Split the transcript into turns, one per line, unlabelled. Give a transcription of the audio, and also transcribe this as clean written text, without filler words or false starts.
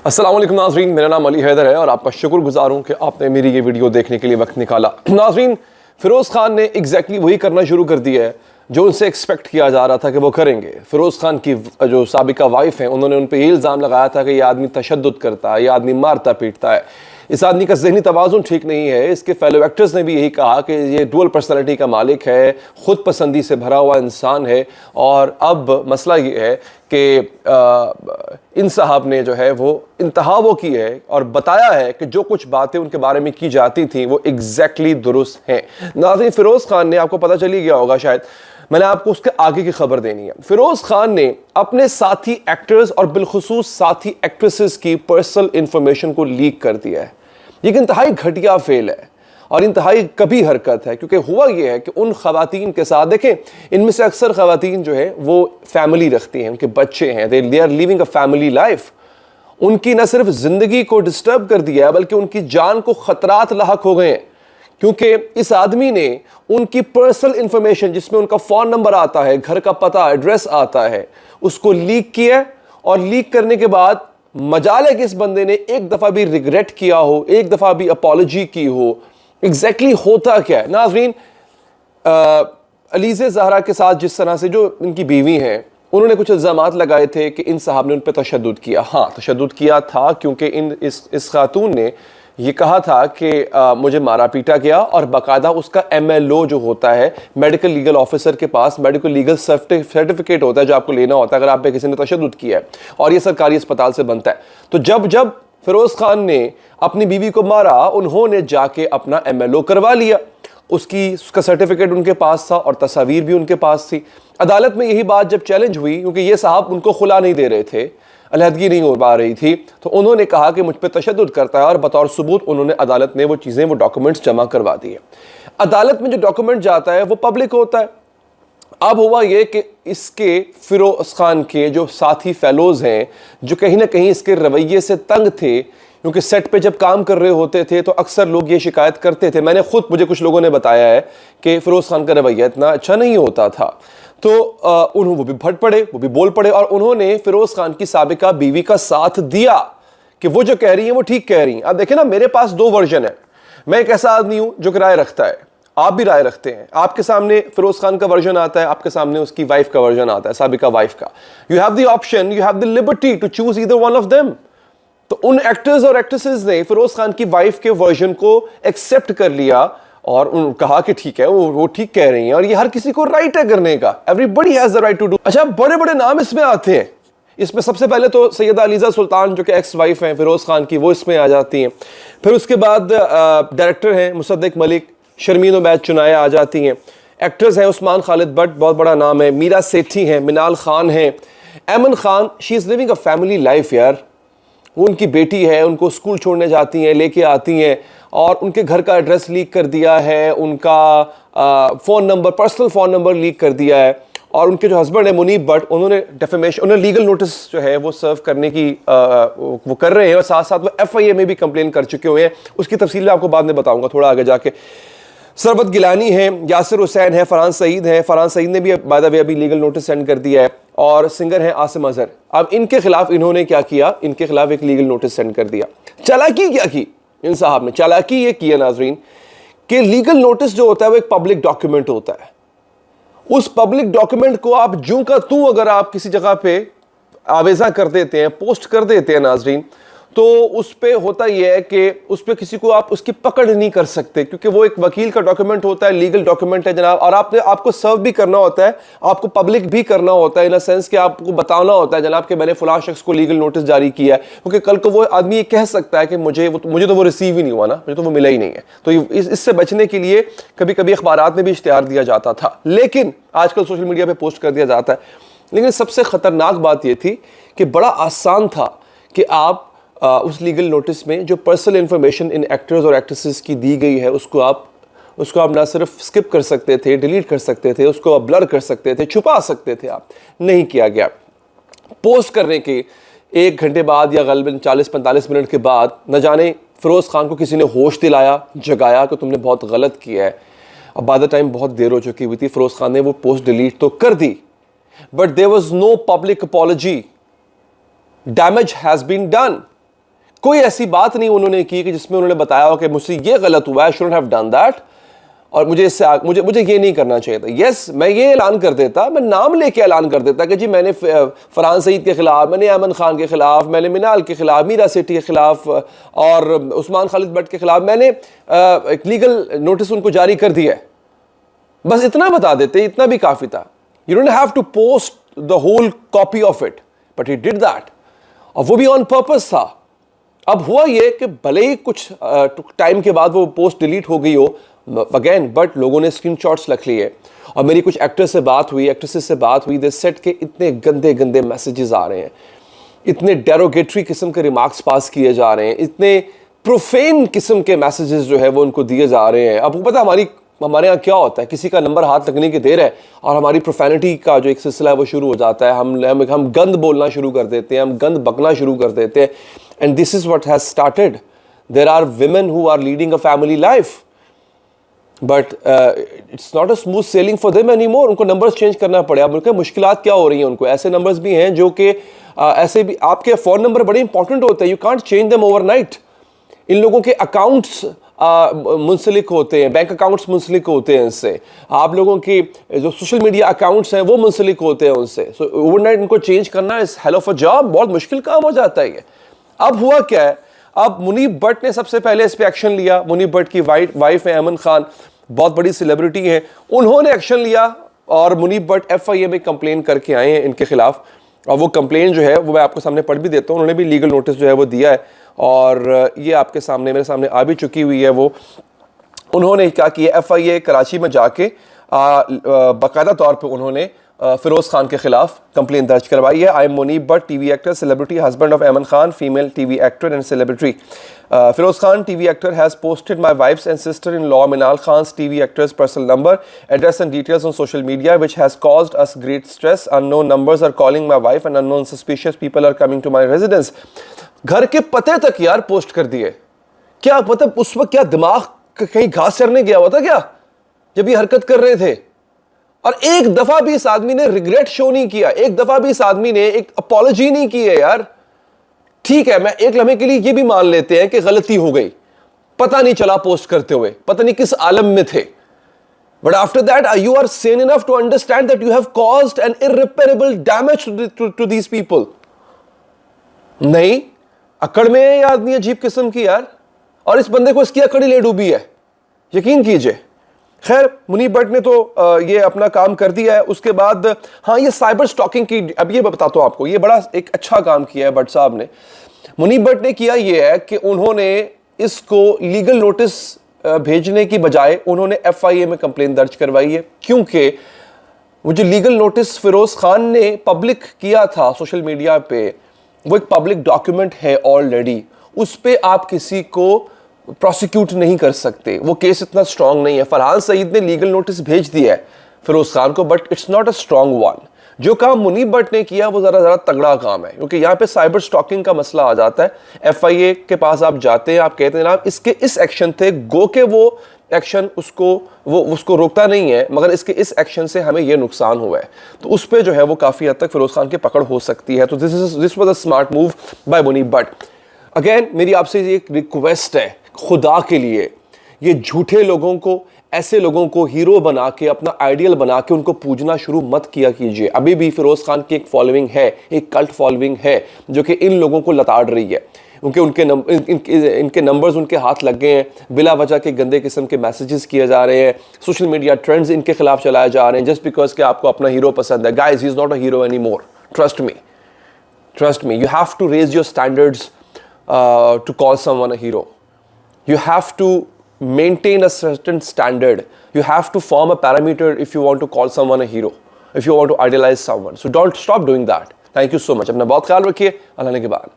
अस्सलाम वालेकुम नाज़रीन, मेरा नाम अली हैदर है और आपका शुक्रगुजार हूँ कि आपने मेरी ये वीडियो देखने के लिए वक्त निकाला। नाज़रीन, फ़िरोज़ खान ने एग्जैक्टली वही करना शुरू कर दिया है जो उनसे एक्सपेक्ट किया जा रहा था कि वो करेंगे। फ़िरोज़ खान की जो साबिका वाइफ हैं, उन्होंने उन पर ये इल्ज़ाम लगाया था कि ये आदमी तशद्दुद करता है, ये आदमी मारता पीटता है, इस आदमी का ज़हनी तवाज़ुन ठीक नहीं है। इसके फेलो एक्टर्स ने भी यही कहा कि ये डुअल पर्सनैलिटी का मालिक है, ख़ुद पसंदी से भरा हुआ इंसान है। और अब मसला ये है कि इन साहब ने जो है वो इंतहा वो की है और बताया है कि जो कुछ बातें उनके बारे में की जाती थी वो एग्जैक्टली दुरुस्त हैं। नाज़रीन, फ़िरोज़ खान ने, आपको पता चली गया होगा शायद, मैंने आपको उसके आगे की खबर देनी है। फ़िरोज़ खान ने अपने साथी एक्टर्स और बिलखुसूस साथी एक्ट्रेसेस की पर्सनल इंफॉर्मेशन को लीक कर दिया है। ये एक इंतहाई घटिया फेल है और इंतहाई कभी हरकत है, क्योंकि हुआ ये है कि उन ख़वातीन के साथ, देखें, इनमें से अक्सर ख़वातीन जो है वो फैमिली रखती हैं, उनके बच्चे हैं, they are living a family life. उनकी न सिर्फ ज़िंदगी को डिस्टर्ब कर दिया है बल्कि उनकी जान को ख़तरात लाहक हो गए हैं, क्योंकि इस आदमी ने उनकी पर्सनल इंफॉर्मेशन, जिसमें उनका फ़ोन नंबर आता है, घर का पता, एड्रेस आता है, उसको लीक किया। और लीक करने के बाद मजाल है कि इस बंदे ने एक दफ़ा भी रिग्रेट किया हो, एक दफ़ा भी अपॉलॉजी की हो। एग्जैक्टली होता क्या है नाज़रीन, अलीज़े ज़हरा के साथ जिस तरह से, जो इनकी बीवी हैं, उन्होंने कुछ इल्ज़ामात लगाए थे कि इन साहब ने उन पर तशद्दुद किया। हाँ, तशद्दुद किया था, क्योंकि इस खातून ने ये कहा था कि मुझे मारा पीटा गया, और बाकायदा उसका MLO जो होता है, मेडिकल लीगल ऑफिसर के पास मेडिकल लीगल सर्टिफिकेट होता है जो आपको लेना होता है अगर आप पे किसी ने तशद्दुद किया है, और ये सरकारी अस्पताल से बनता है। तो जब फ़िरोज़ खान ने अपनी बीवी को मारा, उन्होंने जाके अपना MLO करवा लिया। उसका सर्टिफिकेट उनके पास था और तस्वीर भी उनके पास थी। अदालत में यही बात जब चैलेंज हुई, क्योंकि ये साहब उनको खुला नहीं दे रहे थे, अलहदगी नहीं हो पा रही थी, तो उन्होंने कहा कि मुझ पर तशद्दुद करता है, और बतौर सबूत उन्होंने अदालत में वो चीज़ें, वो डॉक्यूमेंट्स जमा करवा दिए। अदालत में जो डॉक्यूमेंट जाता है वो पब्लिक होता है। अब हुआ ये कि इसके फ़िरोज़ खान के जो साथी फेलोज़ हैं, जो कहीं ना कहीं इसके रवैये से तंग थे, क्योंकि सेट पे जब काम कर रहे होते थे तो अक्सर लोग ये शिकायत करते थे, मुझे कुछ लोगों ने बताया है कि फ़िरोज़ खान का रवैया इतना अच्छा नहीं होता था। तो वो भी भट पड़े, वो भी बोल पड़े, और उन्होंने फ़िरोज़ खान की साबिका बीवी का साथ दिया कि वो जो कह रही है वो ठीक कह रही हैं। अब देखें ना, मेरे पास दो वर्जन है। मैं एक ऐसा आदमी हूं जो राय रखता है, आप भी राय रखते हैं। आपके सामने फ़िरोज़ खान का वर्जन आता है, आपके सामने उसकी वाइफ का वर्जन आता है, साबिका वाइफ का। You have the option, you have the liberty to choose either one of them. तो उन एक्टर्स और एक्ट्रेसेस ने फ़िरोज़ खान की वाइफ के वर्जन को एक्सेप्ट कर लिया और कहा कि ठीक है, वो ठीक कह रही हैं, और ये हर किसी को राइट है करने का। Everybody has the right to do. अच्छा, बड़े बड़े नाम इसमें आते हैं। इसमें सबसे पहले तो सैयदा अलीज़ा सुल्तान, जो कि एक्स वाइफ हैं फ़िरोज़ खान की, वो इसमें आ जाती हैं। फिर उसके बाद डायरेक्टर हैं मुसद्दिक मलिक, शर्मीन उमैद चुनाया आ जाती हैं। एक्टर्स हैं उस्मान खालिद भट्ट, बहुत बड़ा नाम है, मीरा सेठी हैं, मिनाल खान हैं, Ayman Khan. She is living a family life यार। वो उनकी बेटी है, उनको स्कूल छोड़ने जाती हैं, लेके आती हैं, और उनके घर का एड्रेस लीक कर दिया है, उनका phone number, personal phone number leak कर दिया है। और उनके जो हस्बैंड है मुनीब भट्ट, उन्होंने डेफेमेशन, उन्होंने लीगल नोटिस जो है वो सर्व करने की वो कर रहे हैं, और साथ साथ वो FIA में भी कंप्लेन कर चुके हुए हैं। उसकी तफसील मैं आपको बाद में बताऊँगा थोड़ा आगे जाके। सरबत गिलानी है, यासिर हुसैन है, फरहान सईद है। फरहान सईद ने भी बाय द वे अभी लीगल नोटिस सेंड कर दिया है। और सिंगर है आसिम अजहर। अब इनके खिलाफ इन्होंने क्या किया, इनके खिलाफ एक लीगल नोटिस सेंड कर दिया। चालाकी क्या की इन साहब ने? चालाकी ये किया नाजरीन कि लीगल नोटिस जो होता है वो एक पब्लिक डॉक्यूमेंट होता है। उस पब्लिक डॉक्यूमेंट को आप जूं का तू अगर आप किसी जगह पे आवेजा कर देते हैं, पोस्ट कर देते हैं नाजरीन, तो उस पर होता यह है कि उस पर किसी को आप उसकी पकड़ नहीं कर सकते, क्योंकि वो एक वकील का डॉक्यूमेंट होता है, लीगल डॉक्यूमेंट है जनाब। और आपको सर्व भी करना होता है, आपको पब्लिक भी करना होता है, इन अ सेंस कि आपको बताना होता है जनाब कि मैंने फलां शख्स को लीगल नोटिस जारी किया है, क्योंकि कल को वो आदमी ये कह सकता है कि मुझे तो वो रिसीव ही नहीं हुआ ना, मुझे तो वो मिला ही नहीं है। तो इससे बचने के लिए कभी कभी अखबारात में भी इश्तिहार दिया जाता था, लेकिन आजकल सोशल मीडिया पर पोस्ट कर दिया जाता है। लेकिन सबसे ख़तरनाक बात यह थी कि बड़ा आसान था कि आप उस लीगल नोटिस में जो पर्सनल इंफॉर्मेशन इन एक्टर्स और एक्ट्रेसेस की दी गई है, उसको आप ना सिर्फ स्किप कर सकते थे, डिलीट कर सकते थे, उसको आप ब्लर कर सकते थे, छुपा सकते थे। आप नहीं किया गया। पोस्ट करने के 1 घंटे बाद या गलबन 40-45 मिनट के बाद न जाने फ़िरोज़ खान को किसी ने होश दिलाया, जगाया कि तुमने बहुत गलत किया है। अब बाय द टाइम बहुत देर हो चुकी हुई थी। फ़िरोज़ खान ने वो पोस्ट डिलीट तो कर दी, but there was no public apology. Damage has been done. कोई ऐसी बात नहीं उन्होंने की कि जिसमें उन्होंने बताया हो कि मुझसे ये गलत हुआ, I shouldn't have done that, और मुझे इससे मुझे ये नहीं करना चाहिए था। यस, मैं ये ऐलान कर देता, मैं नाम लेके ऐलान कर देता कि जी मैंने फरहान सईद के खिलाफ, मैंने अमन खान के खिलाफ, मैंने मिनाल के खिलाफ, मीरा सेठी के खिलाफ और उस्मान खालिद भट्ट के खिलाफ मैंने एक लीगल नोटिस उनको जारी कर दिया है। बस इतना बता देते, इतना भी काफी था। You don't have to post the whole copy of it, but he did that, और वो भी ऑन पर्पस था। अब हुआ ये कि भले ही कुछ टाइम के बाद वो पोस्ट डिलीट हो गई हो अगेन, बट लोगों ने स्क्रीनशॉट्स रख लिए, और मेरी कुछ एक्टर्स से बात हुई, एक्ट्रेसेस से बात हुई, दे सेट के इतने गंदे गंदे मैसेजेस आ रहे हैं, इतने डेरोगेटरी किस्म के रिमार्क्स पास किए जा रहे हैं, इतने प्रोफेन किस्म के मैसेजेस जो है वो उनको दिए जा रहे हैं। अब पता हमारे यहाँ क्या होता है, किसी का नंबर हाथ लगने की देर है और हमारी प्रोफेनिटी का जो एक सिलसिला है वो शुरू हो जाता है, हम गंद बोलना शुरू कर देते हैं, हम गंद बकना शुरू कर देते हैं, and this is what has started. There are women who are leading a family life, but it's not a smooth sailing for them any more. उनको नंबर्स चेंज करना पड़े। अब उनके मुश्किलात क्या हो रही हैं उनको, ऐसे नंबर्स भी हैं जो कि ऐसे भी आपके फ़ोन नंबर बड़े इंपॉर्टेंट होते हैं, you can't change them overnight. इन लोगों के अकाउंट्स मुंसलिक होते हैं, बैंक अकाउंट्स मुंसलिक होते हैं इससे, आप लोगों की जो सोशल मीडिया अकाउंट्स हैं वो मुंसलिक होते हैं उनसे। सो ओवरनाइट इनको चेंज करना इस हेल ऑफ अ जॉब, बहुत मुश्किल काम हो जाता है ये। अब हुआ क्या है, अब मुनीब भट्ट ने सबसे पहले इस पर एक्शन लिया। मुनीब भट्ट की वाइफ है अमन खान, बहुत बड़ी सेलिब्रिटी है, उन्होंने एक्शन लिया और मुनीब भट्ट FIA में कंप्लेन करके आए हैं इनके खिलाफ, और वो कंप्लेन जो है वो मैं आपको सामने पढ़ भी देता हूँ। उन्होंने भी लीगल नोटिस जो है वो दिया है, और ये आपके सामने मेरे सामने आ भी चुकी हुई है। वो उन्होंने क्या किया, FIA कराची में जाके बाकायदा तौर पे उन्होंने फिरोज खान के खिलाफ कंप्लेन दर्ज करवाई है। I am Munib Bhatt, TV actor, celebrity, husband of Aman Khan, female TV actor and celebrity. Firoz Khan, TV actor, has posted my wife's and sister-in-law Minal Khan's TV actor's personal number, address and details on social media, which has caused us great stress. Unknown numbers are calling my wife and unknown suspicious people are coming to my residence. घर के पते तक यार post कर दिए। क्या मतलब उस वक्त क्या दिमाग कहीं घास चरने गया हुआ था क्या जब ये हरकत कर रहे थे? और एक दफा भी इस आदमी ने रिग्रेट शो नहीं किया, एक दफा भी इस आदमी ने एक अपॉलॉजी नहीं की है यार। ठीक है, मैं एक लम्हे के लिए ये भी मान लेते हैं कि गलती हो गई, पता नहीं चला पोस्ट करते हुए, पता नहीं किस आलम में थे, but after that you are sane enough to understand that you have caused an irreparable damage to these people. नहीं, अकड़ में है ये आदमी अजीब किस्म की यार, और इस बंदे को इसकी अकड़ ही ले डूबी है, यकीन कीजिए। खैर, मुनीब भट्ट ने तो ये अपना काम कर दिया है। उसके बाद हाँ, ये साइबर स्टॉकिंग की, अब ये बताता हूँ आपको, ये बड़ा एक अच्छा काम किया है भट्ट साहब ने। मुनीब भट्ट ने किया ये है कि उन्होंने इसको लीगल नोटिस भेजने की बजाय उन्होंने FIA में कंप्लेन दर्ज करवाई है, क्योंकि वो जो लीगल नोटिस फिरोज खान ने पब्लिक किया था सोशल मीडिया पे, वो एक पब्लिक डॉक्यूमेंट है ऑलरेडी, उस पर आप किसी को प्रोसिक्यूट नहीं कर सकते, वो केस इतना स्ट्रांग नहीं है। फरहान सईद ने लीगल नोटिस भेज दिया है फिरोज खान को, but it's not a strong one. जो काम मुनीब भट्ट ने किया वो ज़रा तगड़ा काम है, क्योंकि यहाँ पे साइबर स्टॉकिंग का मसला आ जाता है। FIA के पास आप जाते हैं, आप कहते हैं ना इसके इस एक्शन थे, गो के वो एक्शन उसको रोकता नहीं है, मगर इसके इस एक्शन से हमें ये नुकसान हुआ है, तो उस पर जो है वो काफ़ी हद तक फिरोज खान की पकड़ हो सकती है। तो this was a smart move by Munib Bhatt. Again मेरी आपसे एक रिक्वेस्ट है, खुदा के लिए ये झूठे लोगों को, ऐसे लोगों को हीरो बना के, अपना आइडियल बना के उनको पूजना शुरू मत किया कीजिए। अभी भी फिरोज खान की एक फॉलोइंग है, एक कल्ट फॉलोइंग है जो कि इन लोगों को लताड़ रही है, क्योंकि इनके नंबर्स उनके हाथ लग गए हैं, बिला वजह के गंदे किस्म के मैसेजेस किए जा रहे हैं, सोशल मीडिया ट्रेंड्स इनके खिलाफ चलाए जा रहे हैं, जस्ट बिकॉज कि आपको अपना हीरो पसंद है। Guys, he is not a hero any more, trust me, you have to raise your standards to call someone a hero. You have to maintain a certain standard. You have to form a parameter if you want to call someone a hero, if you want to idealize someone. So don't stop doing that. Thank you so much. अपना बहुत ख्याल रखिए। अल्लाह ने के बाद।